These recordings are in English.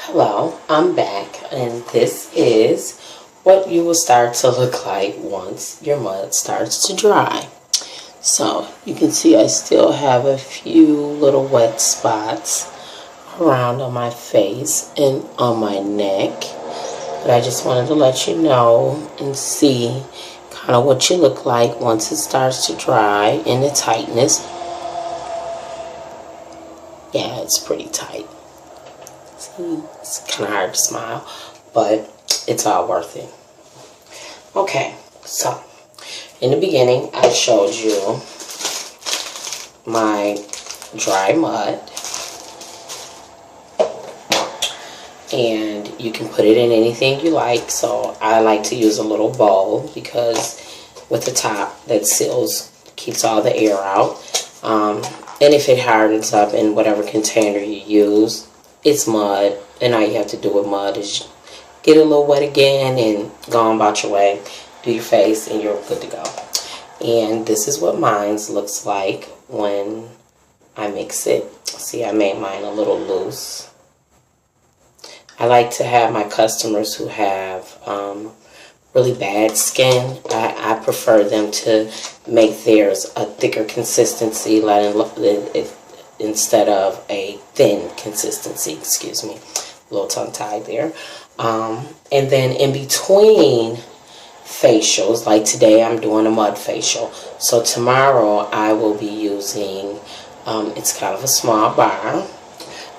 Hello, I'm back, and this is what you will start to look like once your mud starts to dry. So you can see I still have a few little wet spots around on my face and on my neck, but I just wanted to let you know and see kind of what you look like once it starts to dry in the tightness. Yeah, it's pretty tight. It's kind of hard to smile, but it's all worth it. Okay, so in the beginning, I showed you my dry mud, and you can put it in anything you like. So I like to use a little bowl because with the top that keeps all the air out. And if it hardens up in whatever container you use, it's mud, and all you have to do with mud is get it a little wet again and go on about your way, do your face, and you're good to go. And this is what mine looks like when I mix it. See, I made mine a little loose. I like to have my customers who have really bad skin, I prefer them to make theirs a thicker consistency, instead of a thin consistency. Excuse me, a little tongue-tied there. And then in between facials, like today I'm doing a mud facial. So tomorrow I will be using, it's kind of a small bar,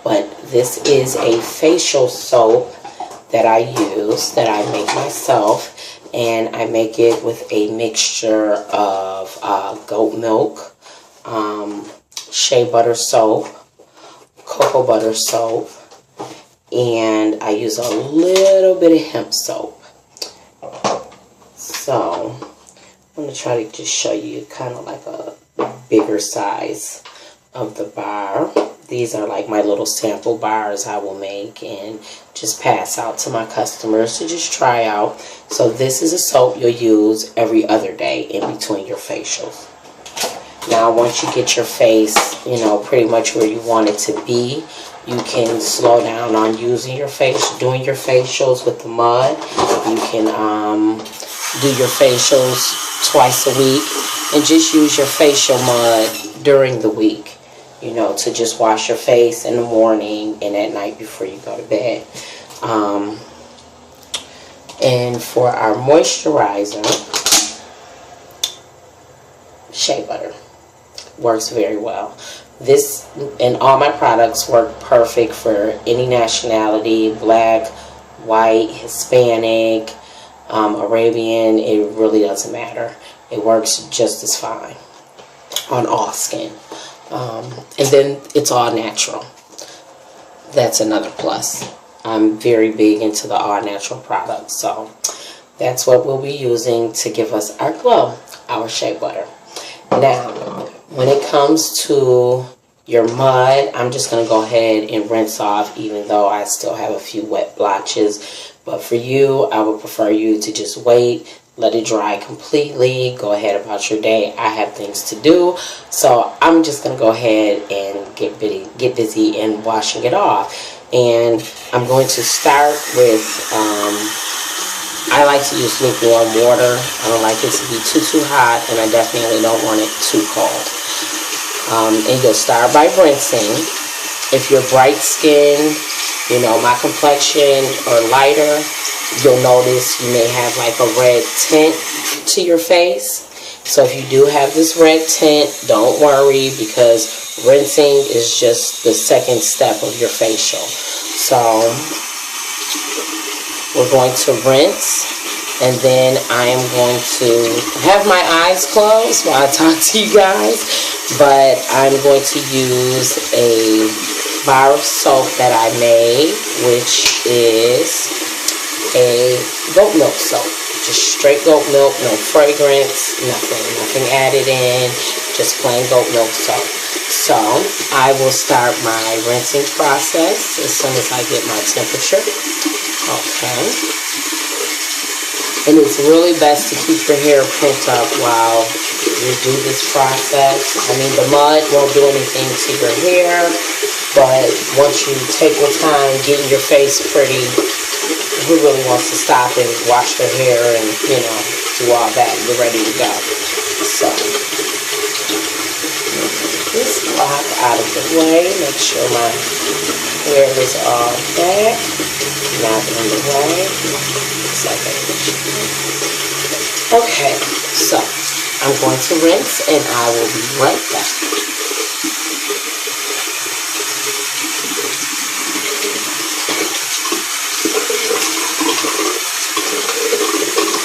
but this is a facial soap that I use, that I make myself. And I make it with a mixture of goat milk, shea butter soap, cocoa butter soap, and I use a little bit of hemp soap. So I'm going to try to just show you kind of like a bigger size of the bar. These are like my little sample bars I will make and just pass out to my customers to just try out. So this is a soap you'll use every other day in between your facials. Now once you get your face, pretty much where you want it to be, you can slow down on doing your facials with the mud. You can do your facials twice a week and just use your facial mud during the week. To just wash your face in the morning and at night before you go to bed. And for our moisturizer, shea butter works very well. This and all my products work perfect for any nationality, black, white, Hispanic, Arabian. It really doesn't matter. It works just as fine on all skin. And then it's all natural. That's another plus. I'm very big into the all natural products. So that's what we'll be using to give us our glow, our shea butter. Now, when it comes to your mud, I'm just going to go ahead and rinse off, even though I still have a few wet blotches. But for you, I would prefer you to just wait. Let it dry completely. Go ahead about your day. I have things to do. So I'm just going to go ahead and get busy in washing it off. And I'm going to start with, I like to use lukewarm water. I don't like it to be too hot, and I definitely don't want it too cold. And you'll start by rinsing. If you're bright skinned, my complexion, or lighter, you'll notice you may have like a red tint to your face. So if you do have this red tint, don't worry, because rinsing is just the second step of your facial. So we're going to rinse, and then I am going to have my eyes closed while I talk to you guys, but I'm going to use a bar of soap that I made, which is a goat milk soap. Just straight goat milk, no fragrance, nothing added in, just plain goat milk soap. So I will start my rinsing process as soon as I get my temperature. Okay. And it's really best to keep your hair pent up while you do this process. I mean, the mud won't do anything to your hair. But once you take your time getting your face pretty, who really wants to stop and wash their hair and, you know, do all that? You're ready to go. So, this block out of the way. Make sure my hair is all back, not in the way. Okay, so I'm going to rinse and I will be right back.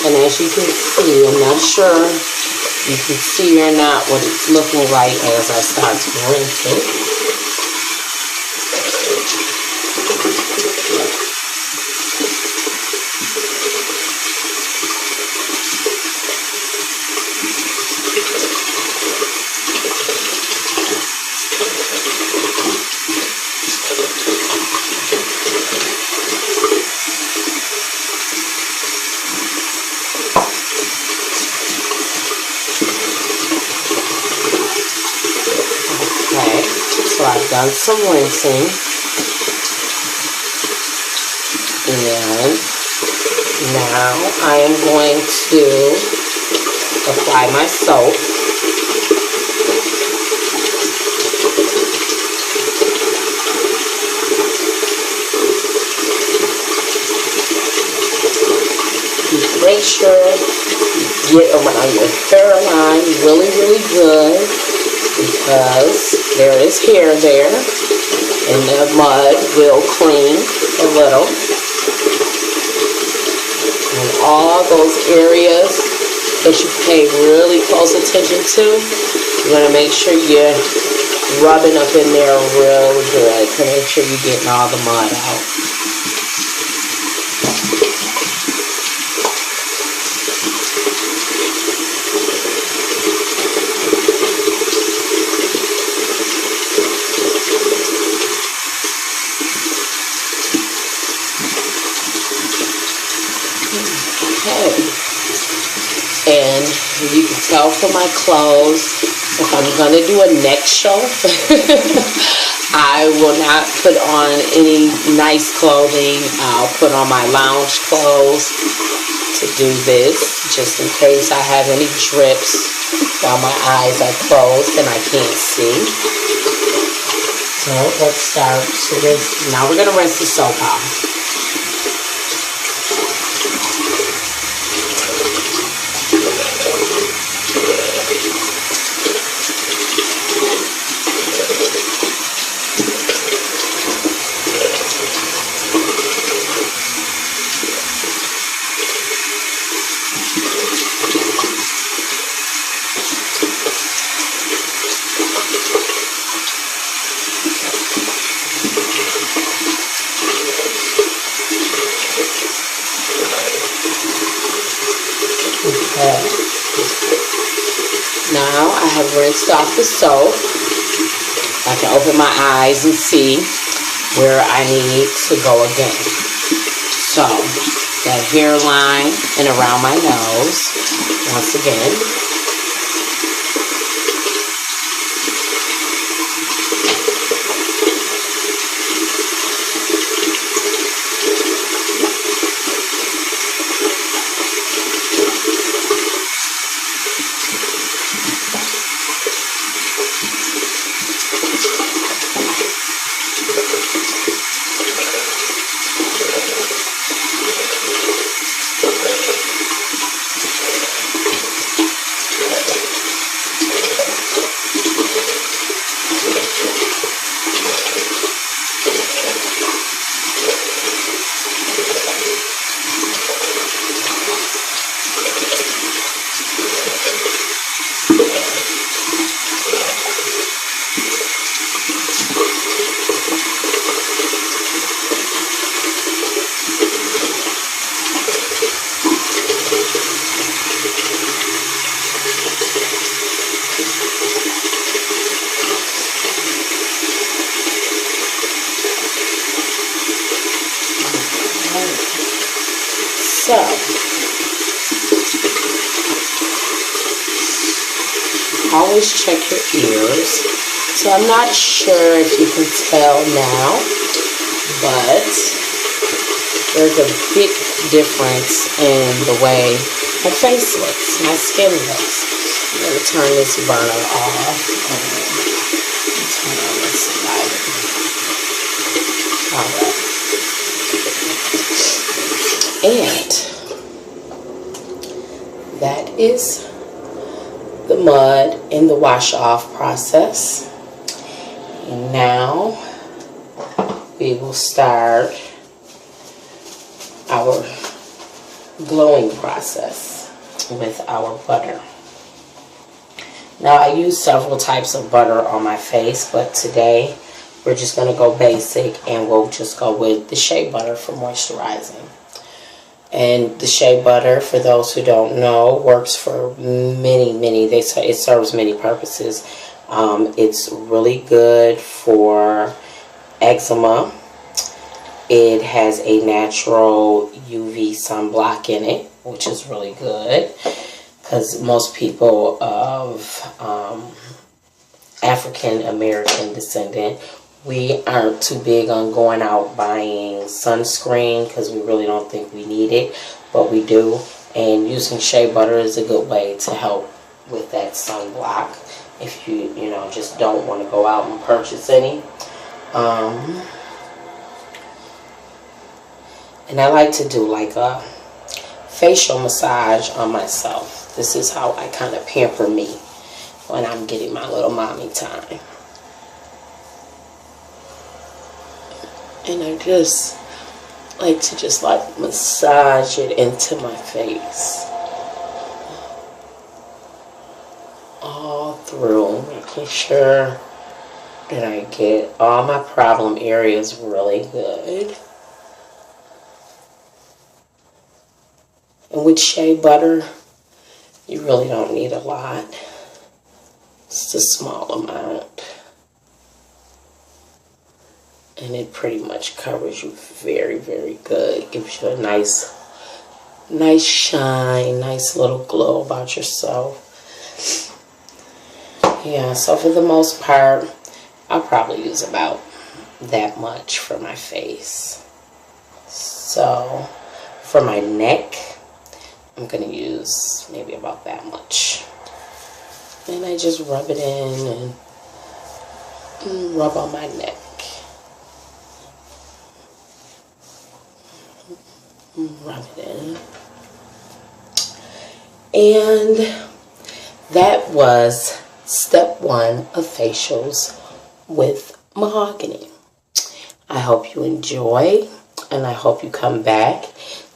And as you can see, I'm not sure you can see or not what it's looking like as I start to rinse it. So I've done some rinsing, and now I am going to apply my soap. Make sure you get around your hairline really, really good, because there is hair there and the mud will clean a little. And all those areas that you pay really close attention to, you want to make sure you're rubbing up in there real good to make sure you're getting all the mud out. And you can tell from my clothes, if I'm going to do a neck show, I will not put on any nice clothing. I'll put on my lounge clothes to do this, just in case I have any drips while my eyes are closed and I can't see. So let's start to rinse. Now we're going to rinse the soap off. Now I have rinsed off the soap. I can open my eyes and see where I need to go again. So that hairline and around my nose, once again. So, always check your ears So I'm not sure if you can tell now, but there's a big difference in the way my face looks, my skin looks. I'm going to turn this burner off and turn on this light. Alright. And that is the mud in the wash off process. And now we will start our glowing process with our butter. Now I use several types of butter on my face, but today we're just going to go basic and we'll just go with the shea butter for moisturizing. And the shea butter, for those who don't know, works for it serves many purposes. It's really good for eczema. It has a natural UV sunblock in it, which is really good because most people of African American descent, we aren't too big on going out buying sunscreen because we really don't think we need it, but we do. And using shea butter is a good way to help with that sunblock if you just don't want to go out and purchase any. And I like to do like a facial massage on myself. This is how I kind of pamper me when I'm getting my little mommy time. And I just like to massage it into my face. All through, making sure that I get all my problem areas really good. And with shea butter, you really don't need a lot. It's a small amount. And it pretty much covers you very, very good. Gives you a nice shine, nice little glow about yourself. Yeah, so for the most part, I'll probably use about that much for my face. So for my neck, I'm going to use maybe about that much. And I just rub it in and rub on my neck. Rub it in. And that was step 1 of facials with mahogany. I hope you enjoy, and I hope you come back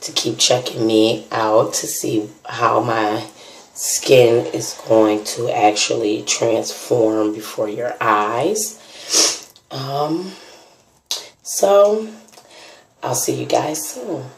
to keep checking me out to see how my skin is going to actually transform before your eyes. So I'll see you guys soon.